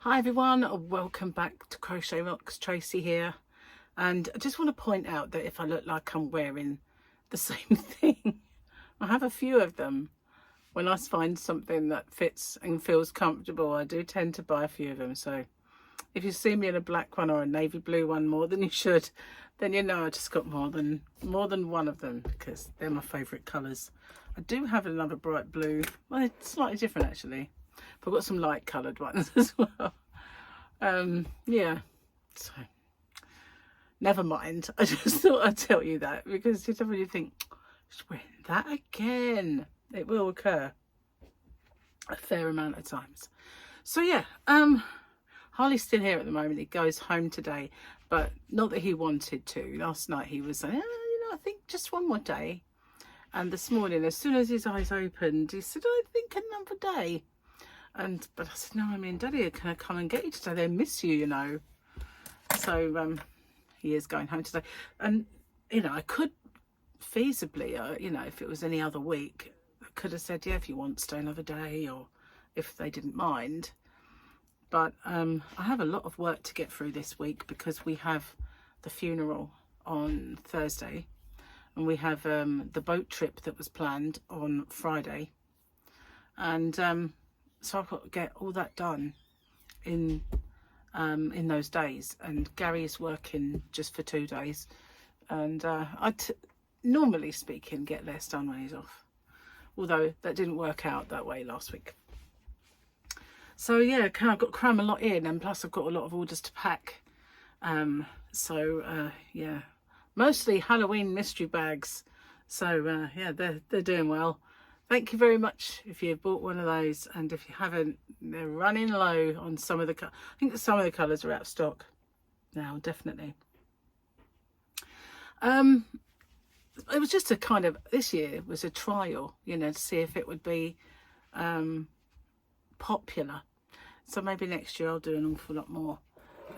Hi everyone, welcome back to CrochetRocks. Tracy here, and I just want to point out that if I look like I'm wearing the same thing, I have a few of them. When I find something that fits and feels comfortable, I do tend to buy a few of them. So if you see me in a black one or a navy blue one more than you should, then you know I just got more than one of them because they're my favourite colours. I do have another bright blue, well, it's slightly different actually. But I've got some light coloured ones as well. Yeah, so never mind. I just thought I'd tell you that because you don't really think, just wearing that again. It will occur a fair amount of times. So yeah, Harley's still here at the moment. He goes home today, but not that he wanted to. Last night he was saying, I think just one more day. And this morning, as soon as his eyes opened, he said, I think another day. But I said, no, I mean, Daddy, can I come and get you today? They miss you, you know. So he is going home today. And, I could feasibly, if it was any other week, I could have said, yeah, if you want, stay another day, or if they didn't mind. But I have a lot of work to get through this week because we have the funeral on Thursday. And we have the boat trip that was planned on Friday. And so I've got to get all that done in those days. And Gary is working just for 2 days. And normally speaking, get less done when he's off. Although that didn't work out that way last week. So yeah, I've got to cram a lot in. And plus I've got a lot of orders to pack. Yeah, mostly Halloween mystery bags. So yeah, they're doing well. Thank you very much if you've bought one of those, and if you haven't, they're running low on some of the I think some of the colours are out of stock now, definitely. It was just a kind of, this year was a trial, to see if it would be popular. So maybe next year I'll do an awful lot more.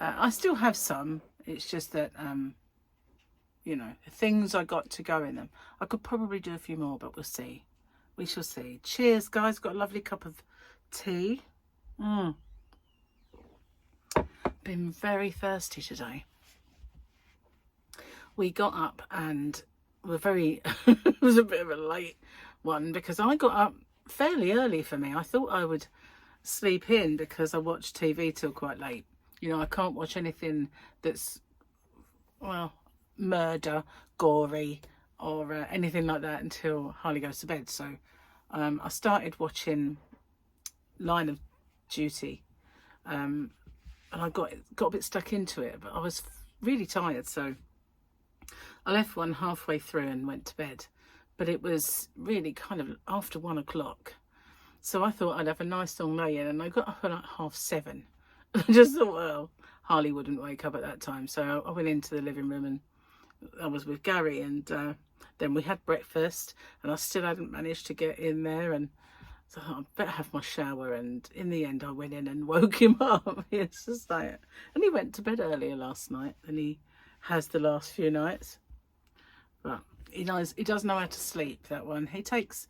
I still have some, it's just that the things I got to go in them. I could probably do a few more, but we'll see. We shall see. Cheers, guys. Got a lovely cup of tea. Been very thirsty today. We got up and were very... it was a bit of a late one because I got up fairly early for me. I thought I would sleep in because I watched TV till quite late. I can't watch anything that's, well, murder, gory, or anything like that until Harley goes to bed. So I started watching Line of Duty, and I got a bit stuck into it, but I was really tired, so I left one halfway through and went to bed. But it was really kind of after 1 o'clock, so I thought I'd have a nice long lay in, and I got up at like 7:30. I just thought, well, Harley wouldn't wake up at that time, so I went into the living room and I was with Gary, and then we had breakfast, and I still hadn't managed to get in there, and so I thought I'd better have my shower, and in the end I went in and woke him up. It's just like, and he went to bed earlier last night than he has the last few nights. But he does know how to sleep, that one. He takes,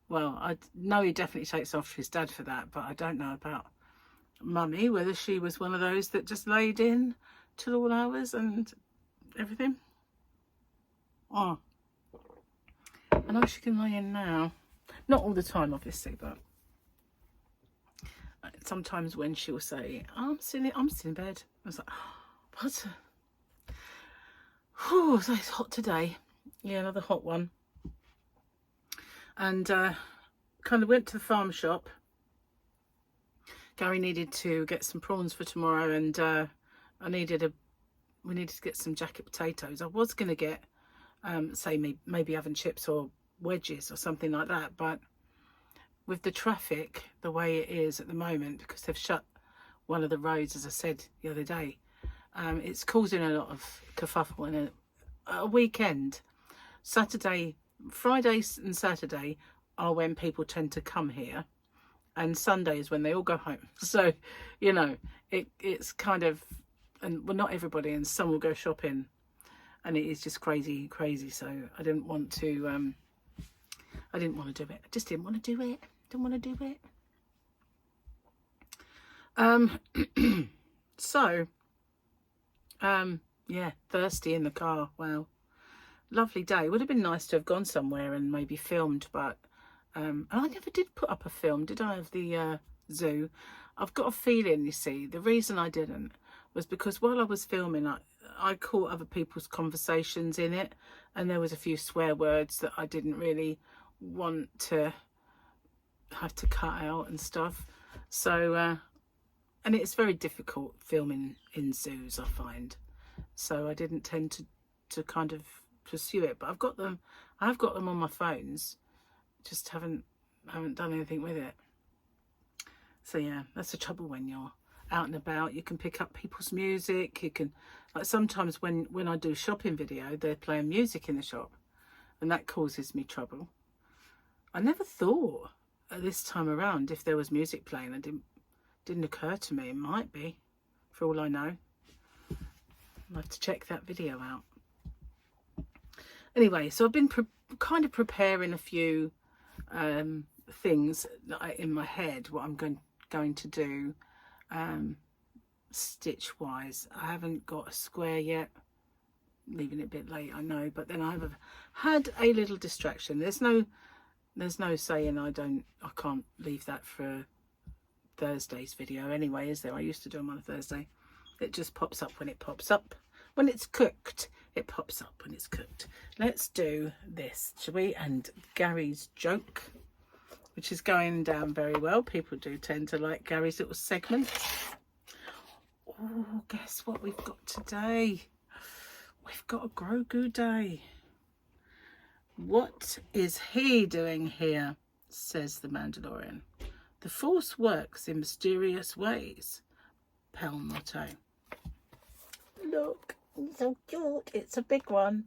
well, I know he definitely takes after his dad for that, but I don't know about Mummy, whether she was one of those that just laid in till all hours and everything. Oh, I know she can lay in now. Not all the time, obviously, but sometimes when she'll say, I'm still in bed. I was like, oh, what? Oh, so it's hot today. Yeah, another hot one. And kind of went to the farm shop. Gary needed to get some prawns for tomorrow, and we needed to get some jacket potatoes. I was going to get say maybe oven chips or wedges or something like that, but with the traffic the way it is at the moment, because they've shut one of the roads, as I said the other day, it's causing a lot of kerfuffle. In a weekend, Fridays and Saturday are when people tend to come here, and Sunday is when they all go home. So it's kind of, and well, not everybody, and some will go shopping, and it is just crazy. So I didn't want to do it. I just didn't want to do it. So yeah, thirsty in the car. Wow, lovely day. Would have been nice to have gone somewhere and maybe filmed, but and I never did put up a film, did I, of the zoo? I've got a feeling, you see, the reason I didn't was because while I was filming, I caught other people's conversations in it, and there was a few swear words that I didn't really want to have to cut out and stuff. So and it's very difficult filming in zoos, I find, so I didn't tend to kind of pursue it. But I've got them on my phones, just haven't done anything with it. So yeah, that's the trouble when you're out and about. You can pick up people's music. You can, like, sometimes when I do shopping video, they're playing music in the shop, and that causes me trouble. I never thought this time around if there was music playing. It didn't occur to me. It might be, for all I know. I'll have to check that video out. Anyway, so I've been kind of preparing a few things in my head, what I'm going to do stitch wise. I haven't got a square yet, leaving it a bit late, I know, but then I've had a little distraction. There's no saying I can't leave that for Thursday's video anyway, is there? I used to do them on a Thursday. It just pops up when it pops up. When it's cooked, it pops up when it's cooked. Let's do this, shall we? And Gary's joke, which is going down very well. People do tend to like Gary's little segments. Oh, guess what we've got today? We've got a Grogu day. What is he doing here? Says the Mandalorian. The Force works in mysterious ways. Pel motto. Look, he's so cute. It's a big one.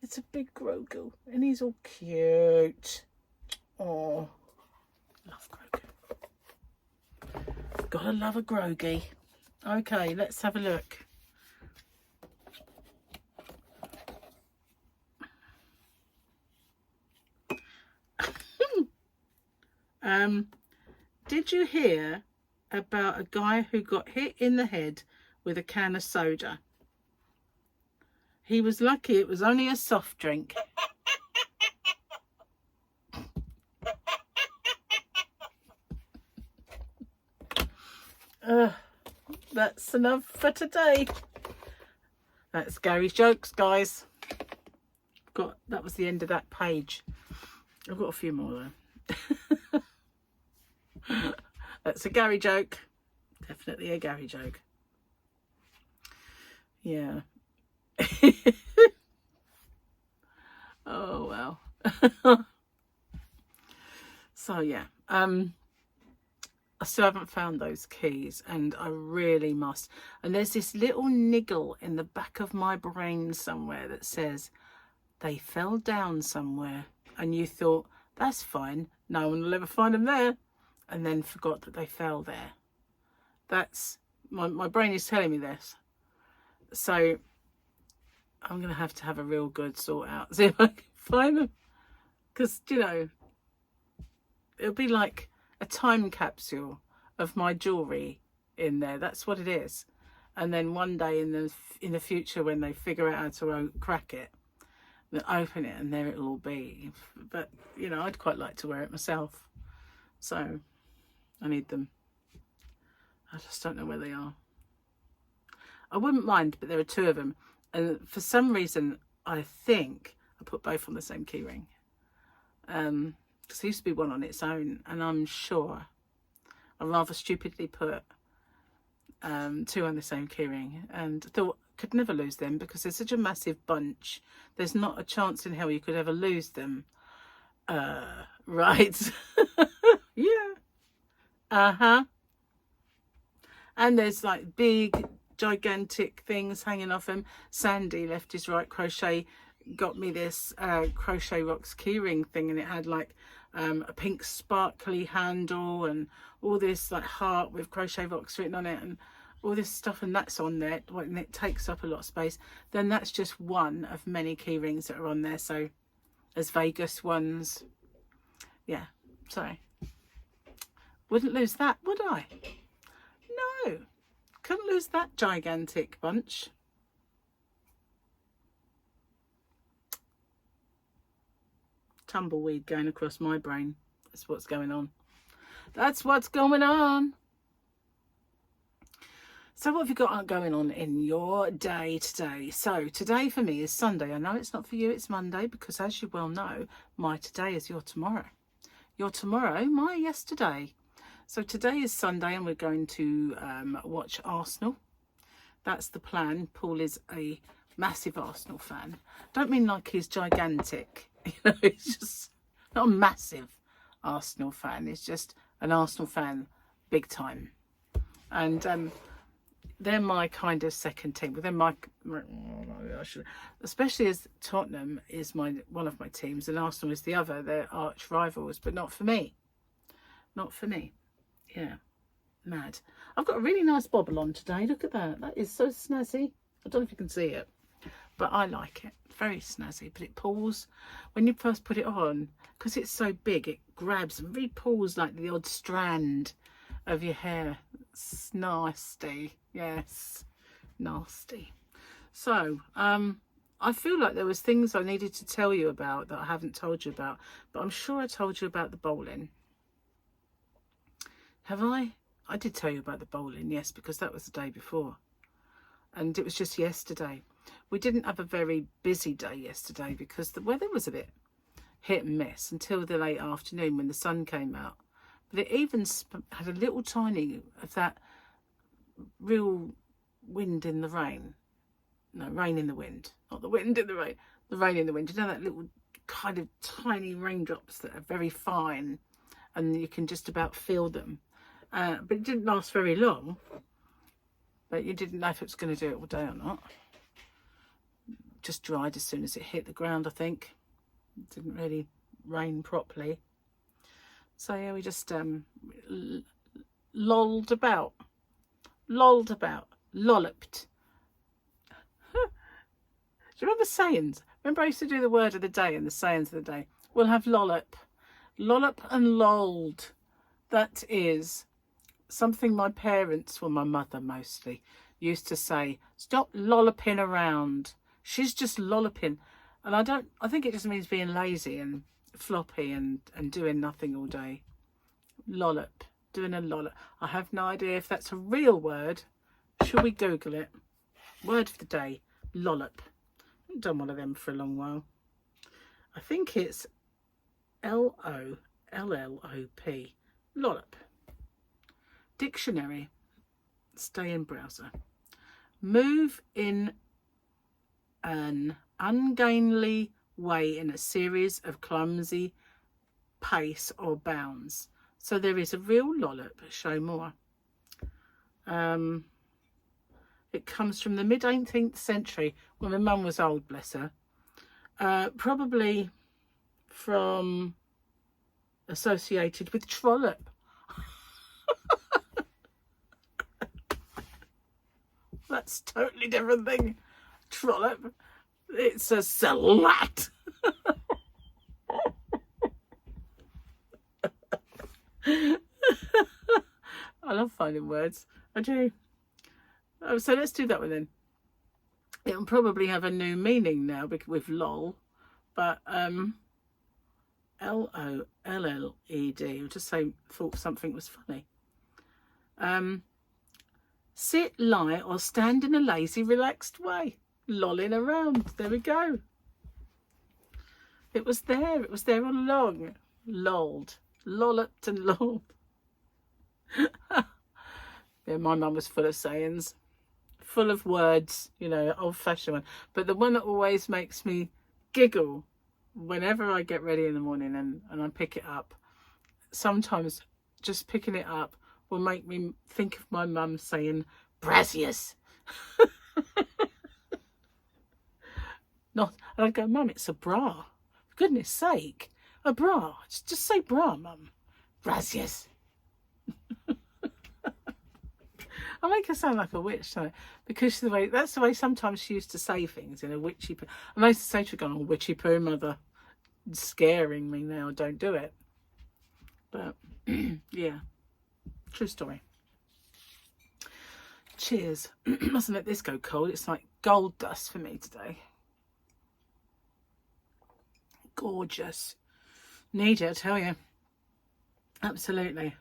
It's a big Grogu, and he's all cute. Oh, love Grogu. Gotta love a Grogy. Okay, let's have a look. Did you hear about a guy who got hit in the head with a can of soda? He was lucky it was only a soft drink. That's enough for today. That's Gary's jokes, guys. That was the end of that page. I've got a few more though. That's a Gary joke. Definitely a Gary joke. Yeah. Oh well. So yeah, I still haven't found those keys, and I really must. And there's this little niggle in the back of my brain somewhere that says they fell down somewhere, and you thought, that's fine, no one will ever find them there, and then forgot that they fell there. That's my brain is telling me this. So I'm gonna have to have a real good sort out, see if I can find them, because you know, it'll be like a time capsule of my jewelry in there. That's what it is. And then one day in the future, when they figure out how to crack it, they'll open it, and there it'll all be. But you know, I'd quite like to wear it myself, so I need them. I just don't know where they are. I wouldn't mind, but there are two of them, and for some reason I think I put both on the same keyring. Because there used to be one on its own, and I'm sure I rather stupidly put two on the same keyring, and thought could never lose them because they're such a massive bunch. There's not a chance in hell you could ever lose them. Right. Yeah. And there's like big gigantic things hanging off them. Sandy, left his right crochet, got me this CrochetRocks keyring thing, and it had like a pink sparkly handle and all this like heart with CrochetRocks written on it and all this stuff, and that's on there, and it takes up a lot of space. Then that's just one of many key rings that are on there. So there's Vegas ones. Yeah, so wouldn't lose that, would I? Who's that gigantic bunch? Tumbleweed going across my brain. That's what's going on. That's what's going on. So what have you got going on in your day today? So today for me is Sunday. I know it's not for you, it's Monday, because as you well know, my today is your tomorrow. Your tomorrow, my yesterday. So today is Sunday and we're going to watch Arsenal. That's the plan. Paul is a massive Arsenal fan. Don't mean like he's gigantic. You know, he's just not a massive Arsenal fan. He's just an Arsenal fan, big time. And they're my kind of second team. But they're my, especially as Tottenham is one of my teams and Arsenal is the other. They're arch rivals, but not for me. Not for me. Yeah, mad. I've got a really nice bobble on today. Look at that. That is so snazzy. I don't know if you can see it, but I like it. Very snazzy, but it pulls when you first put it on, because it's so big, it grabs and really pulls like the odd strand of your hair. It's nasty. Yes, nasty. So I feel like there was things I needed to tell you about that I haven't told you about, but I'm sure I told you about the bowling. Have I? I did tell you about the bowling, yes, because that was the day before. And it was just yesterday. We didn't have a very busy day yesterday because the weather was a bit hit and miss until the late afternoon when the sun came out. But it even had a little tiny of that real wind in the rain. No, rain in the wind. Not the wind in the rain. The rain in the wind. You know that little kind of tiny raindrops that are very fine and you can just about feel them. But it didn't last very long. But you didn't know if it was going to do it all day or not. Just dried as soon as it hit the ground, I think. It didn't really rain properly. So yeah, we just lolled about. Lolloped. Do you remember sayings? Remember I used to do the word of the day and the sayings of the day? We'll have lollop. Lollop and lolled. That is something my parents, well my mother mostly, used to say. Stop lolloping around. She's just lolloping. And I think it just means being lazy and floppy and doing nothing all day. Lollop. Doing a lollop. I have no idea if that's a real word. Should we Google it? Word of the day. Lollop. I haven't done one of them for a long while. I think it's L-O-L-L-O-P. Lollop. Dictionary. Stay in browser. Move in an ungainly way in a series of clumsy pace or bounds. So there is a real lollop. Show more. It comes from the mid-18th century when my mum was old, bless her. Probably from associated with trollop. That's a totally different thing. Trollop. It's a slat. I love finding words. I do. Oh, so let's do that one then. It will probably have a new meaning now with lol. But L-O-L-L-E-D. I just thought something was funny. Sit, lie, or stand in a lazy, relaxed way. Lolling around. There we go. It was there. It was there all along. Lolled. Lolloped and lolled. Yeah, my mum was full of sayings. Full of words, you know, old-fashioned one. But the one that always makes me giggle whenever I get ready in the morning and I pick it up, sometimes just picking it up will make me think of my mum saying, braziers. Not, and I go, Mum, it's a bra. For goodness sake, a bra. Just say bra, Mum. Braziers. I make her sound like a witch, don't I? Because that's the way sometimes she used to say things in a witchy poo. And I used to say to her, going, oh, witchy poo, mother. It's scaring me now, don't do it. But, yeah. True story. cheers. Mustn't let this go cold. It's like gold dust for me today. Gorgeous. Need it, I tell you. Absolutely.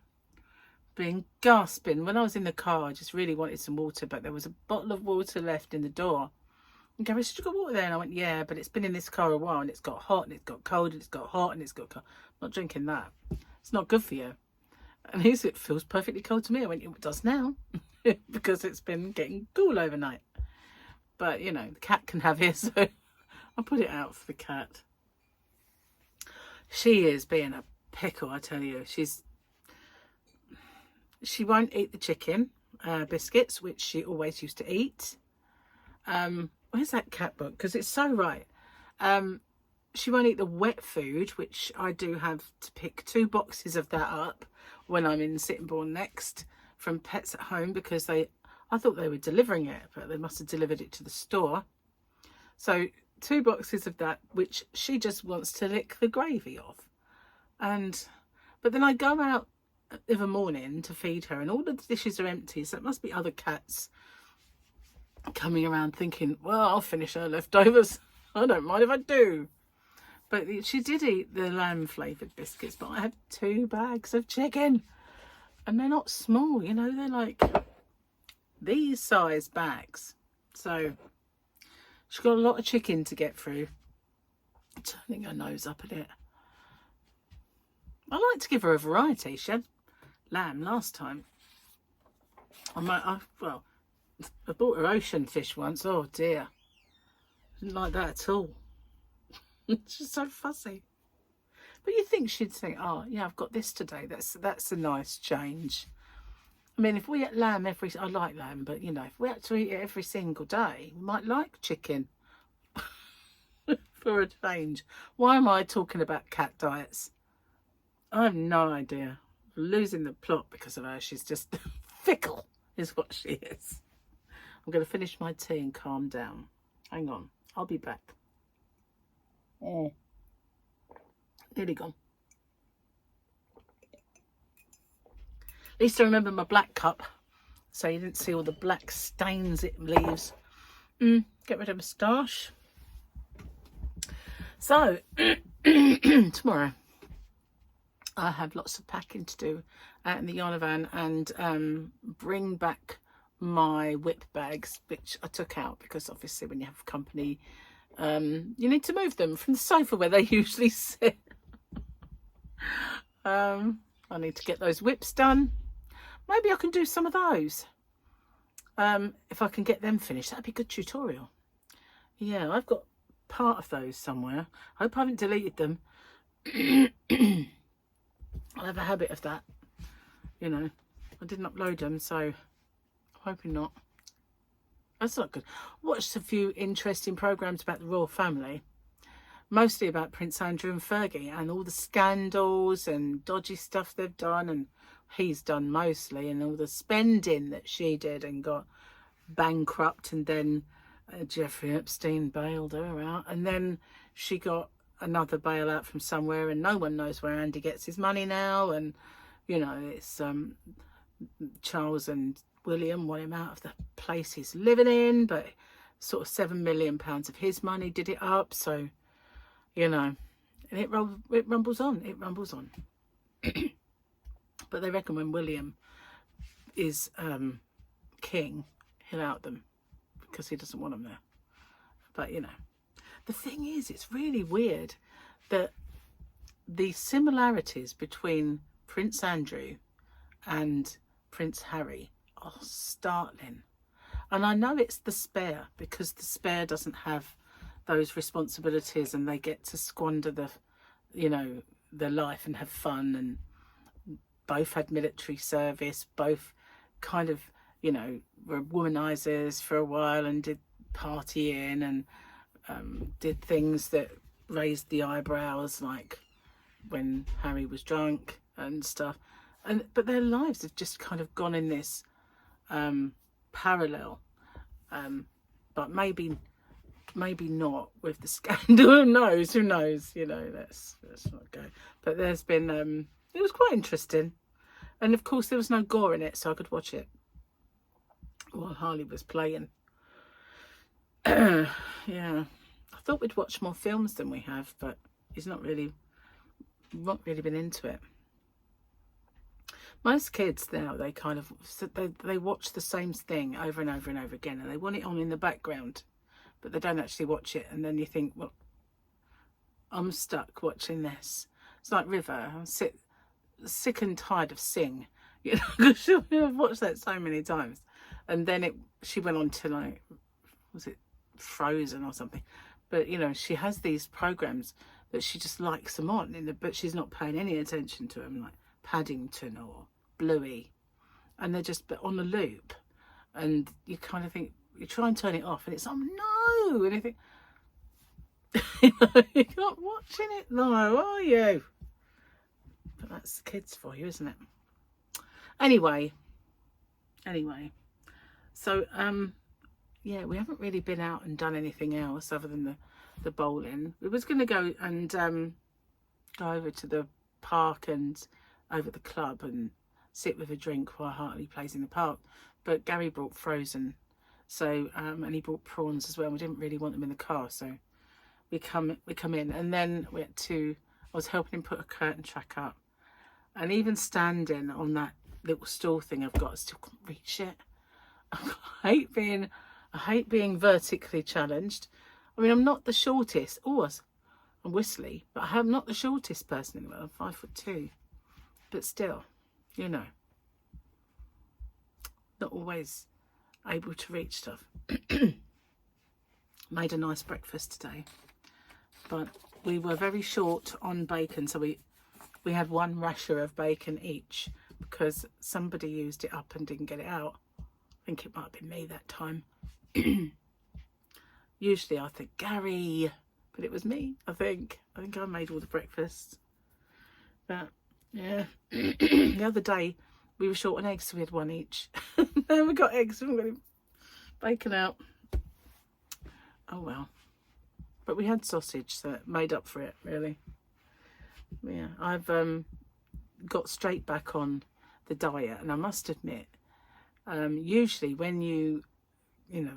Being gasping. When I was in the car, I just really wanted some water, but there was a bottle of water left in the door. And Gary said, "You got water there?" And I went, "Yeah, but it's been in this car a while, and it's got hot, and it's got cold, and it's got hot, and it's got cold. I'm not drinking that. It's not good for you." And he said, "It feels perfectly cold to me." I went, "It does now," because it's been getting cool overnight. But, you know, the cat can have it, so I'll put it out for the cat. She is being a pickle, I tell you. She won't eat the chicken biscuits, which she always used to eat. Where's that cat book? Because it's so right. She won't eat the wet food, which I do have to pick 2 boxes of that up when I'm in Sittingbourne next from Pets at Home, because I thought they were delivering it, but they must have delivered it to the store. So 2 boxes of that, which she just wants to lick the gravy off. But then I go out of a morning to feed her, and all the dishes are empty, so it must be other cats coming around thinking, well, I'll finish her leftovers. I don't mind if I do. But she did eat the lamb flavoured biscuits, but I had 2 bags of chicken, and they're not small, you know, they're like these size bags. So she's got a lot of chicken to get through. Turning her nose up at it. I like to give her a variety. She had lamb last time. I bought her ocean fish once. Oh dear, didn't like that at all. She's so fussy. But you think she'd think, oh yeah, I've got this today. That's a nice change. I mean, if we ate lamb I like lamb, but you know, if we had to eat it every single day, we might like chicken. For a change. Why am I talking about cat diets? I have no idea. I'm losing the plot because of her. She's just fickle, is what she is. I'm going to finish my tea and calm down. Hang on, I'll be back. Nearly gone. At least I remember my black cup, so you didn't see all the black stains it leaves. Get rid of moustache. So tomorrow I have lots of packing to do out in the Yarn van, and bring back my whip bags, which I took out because obviously when you have company, you need to move them from the sofa where they usually sit. I need to get those whips done. Maybe I can do some of those. If I can get them finished, that'd be a good tutorial. Yeah, I've got part of those somewhere. I hope I haven't deleted them. I'll have a habit of that. You know, I didn't upload them, so I'm hoping not. That's not good. Watched a few interesting programs about the royal family, mostly about Prince Andrew and Fergie and all the scandals and dodgy stuff they've done, and he's done mostly, and all the spending that she did and got bankrupt, and then Jeffrey Epstein bailed her out, and then she got another bailout from somewhere, and no one knows where Andy gets his money now. And you know, it's Charles and William want him out of the place he's living in, but sort of £7 million of his money did it up. So you know, and it rumbles on. It rumbles on. But they reckon when William is king, he'll out them because he doesn't want them there. But you know, the thing is, it's really weird that the similarities between Prince Andrew and Prince Harry are startling. And I know it's the spare, because the spare doesn't have those responsibilities, and they get to squander the, you know, their life and have fun, and both had military service, both kind of, you know, were womanizers for a while and did partying and did things that raised the eyebrows, like when Harry was drunk and stuff. But their lives have just kind of gone in this parallel, but maybe not with the scandal. Who knows, you know, let's not go. But there's been it was quite interesting, and of course there was no gore in it, so I could watch it. while Harley was playing. Yeah, I thought we'd watch more films than we have, but he's not really been into it. Most kids now, they kind of they watch the same thing over and over and over again, and they want it on in the background, but they don't actually watch it. And then you think, well, I'm stuck watching this. It's like River. I'm sick and tired of Sing, you know, because I've watched that so many times. And then she went on to, like, was it Frozen or something? But you know, she has these programs that she just likes them on, but she's not paying any attention to them, like Paddington or Bluey, and they're just on a loop. And you kind of think, you try and turn it off, and it's like, no, and you think, you're not watching it now, are you? But that's the kids for you, isn't it? Anyway, so yeah, we haven't really been out and done anything else other than the bowling. We was going to go and go over to the park and over the club and sit with a drink while Hartley plays in the park, but Gary brought frozen, so and he brought prawns as well. We didn't really want them in the car, so we come in, and then I was helping him put a curtain track up, and even standing on that little stool thing I've got, I still can't reach it. I hate being vertically challenged. I mean, I'm not the shortest. Oh, I'm whistly, but I'm not the shortest person in the world. I'm 5'2", but still, you know, not always able to reach stuff. Made a nice breakfast today, but we were very short on bacon, so we had one rasher of bacon each because somebody used it up and didn't get it out. I think it might have been me that time. Usually I think Gary, but it was me. I think I made all the breakfast. But yeah, the other day we were short on eggs, so we had one each. Then we got eggs, we haven't got any bacon out. Oh well. But we had sausage, so it made up for it, really. Yeah, I've got straight back on the diet, and I must admit, usually when you know,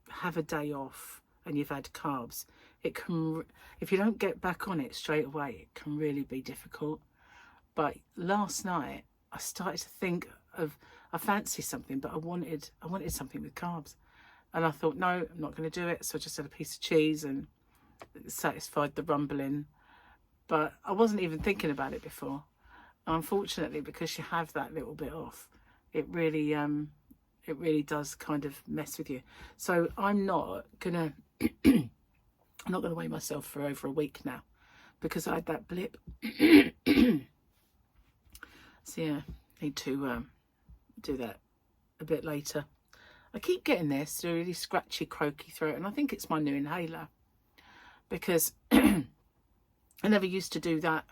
have a day off and you've had carbs, it can, if you don't get back on it straight away, it can really be difficult. But last night I started to think of, I fancy something, but I wanted something with carbs, and I thought, no, I'm not going to do it. So I just had a piece of cheese and it satisfied the rumbling, but I wasn't even thinking about it before. Unfortunately, because you have that little bit off, it really does kind of mess with you. So I'm not gonna weigh myself for over a week now, because I had that blip. So yeah, need to do that a bit later. I keep getting this really scratchy, croaky throat, and I think it's my new inhaler, because I never used to do that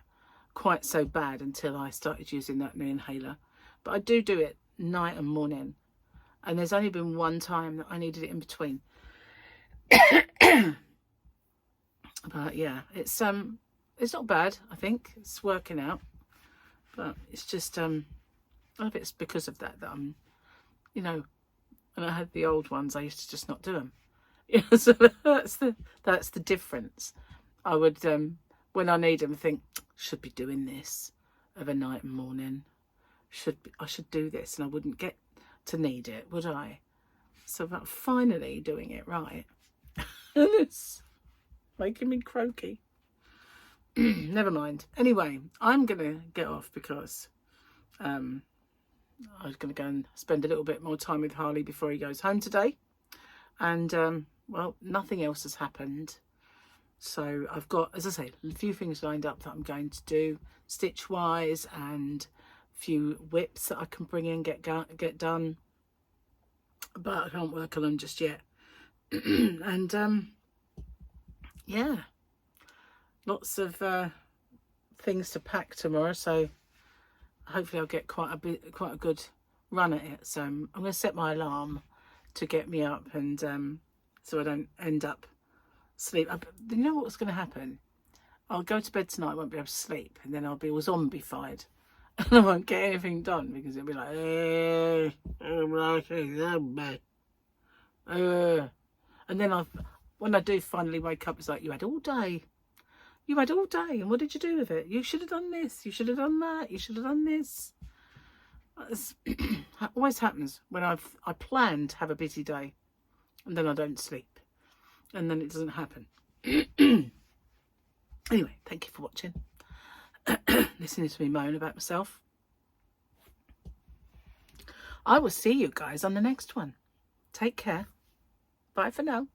quite so bad until I started using that new inhaler. But I do it night and morning, and there's only been one time that I needed it in between. But yeah, it's not bad. I think it's working out, but it's just I don't know if it's because of that I'm, you know, and I had the old ones, I used to just not do them. Yeah, so that's the difference. I would when I need them, think, should be doing this of a night and morning. I should do this, and I wouldn't get to need it, would I? So about finally doing it right. It's making me croaky. Never mind. Anyway, I'm gonna get off because I was gonna go and spend a little bit more time with Harley before he goes home today, and well, nothing else has happened. So I've got, as I say, a few things lined up that I'm going to do stitch wise, and a few whips that I can bring in, get done, but I can't work on them just yet. And yeah, lots of things to pack tomorrow, so hopefully I'll get quite a good run at it. So I'm going to set my alarm to get me up, and so I don't end up sleep. You know what's going to happen? I'll go to bed tonight, won't be able to sleep, and then I'll be all zombified, and I won't get anything done because it'll be like, hey, And then when I do finally wake up, it's like, you had all day. You had all day, and what did you do with it? You should have done this. You should have done that. You should have done this. It always happens when I plan to have a busy day, and then I don't sleep, and then it doesn't happen. Anyway, thank you for watching. Listening to me moan about myself. I will see you guys on the next one. Take care. Bye for now.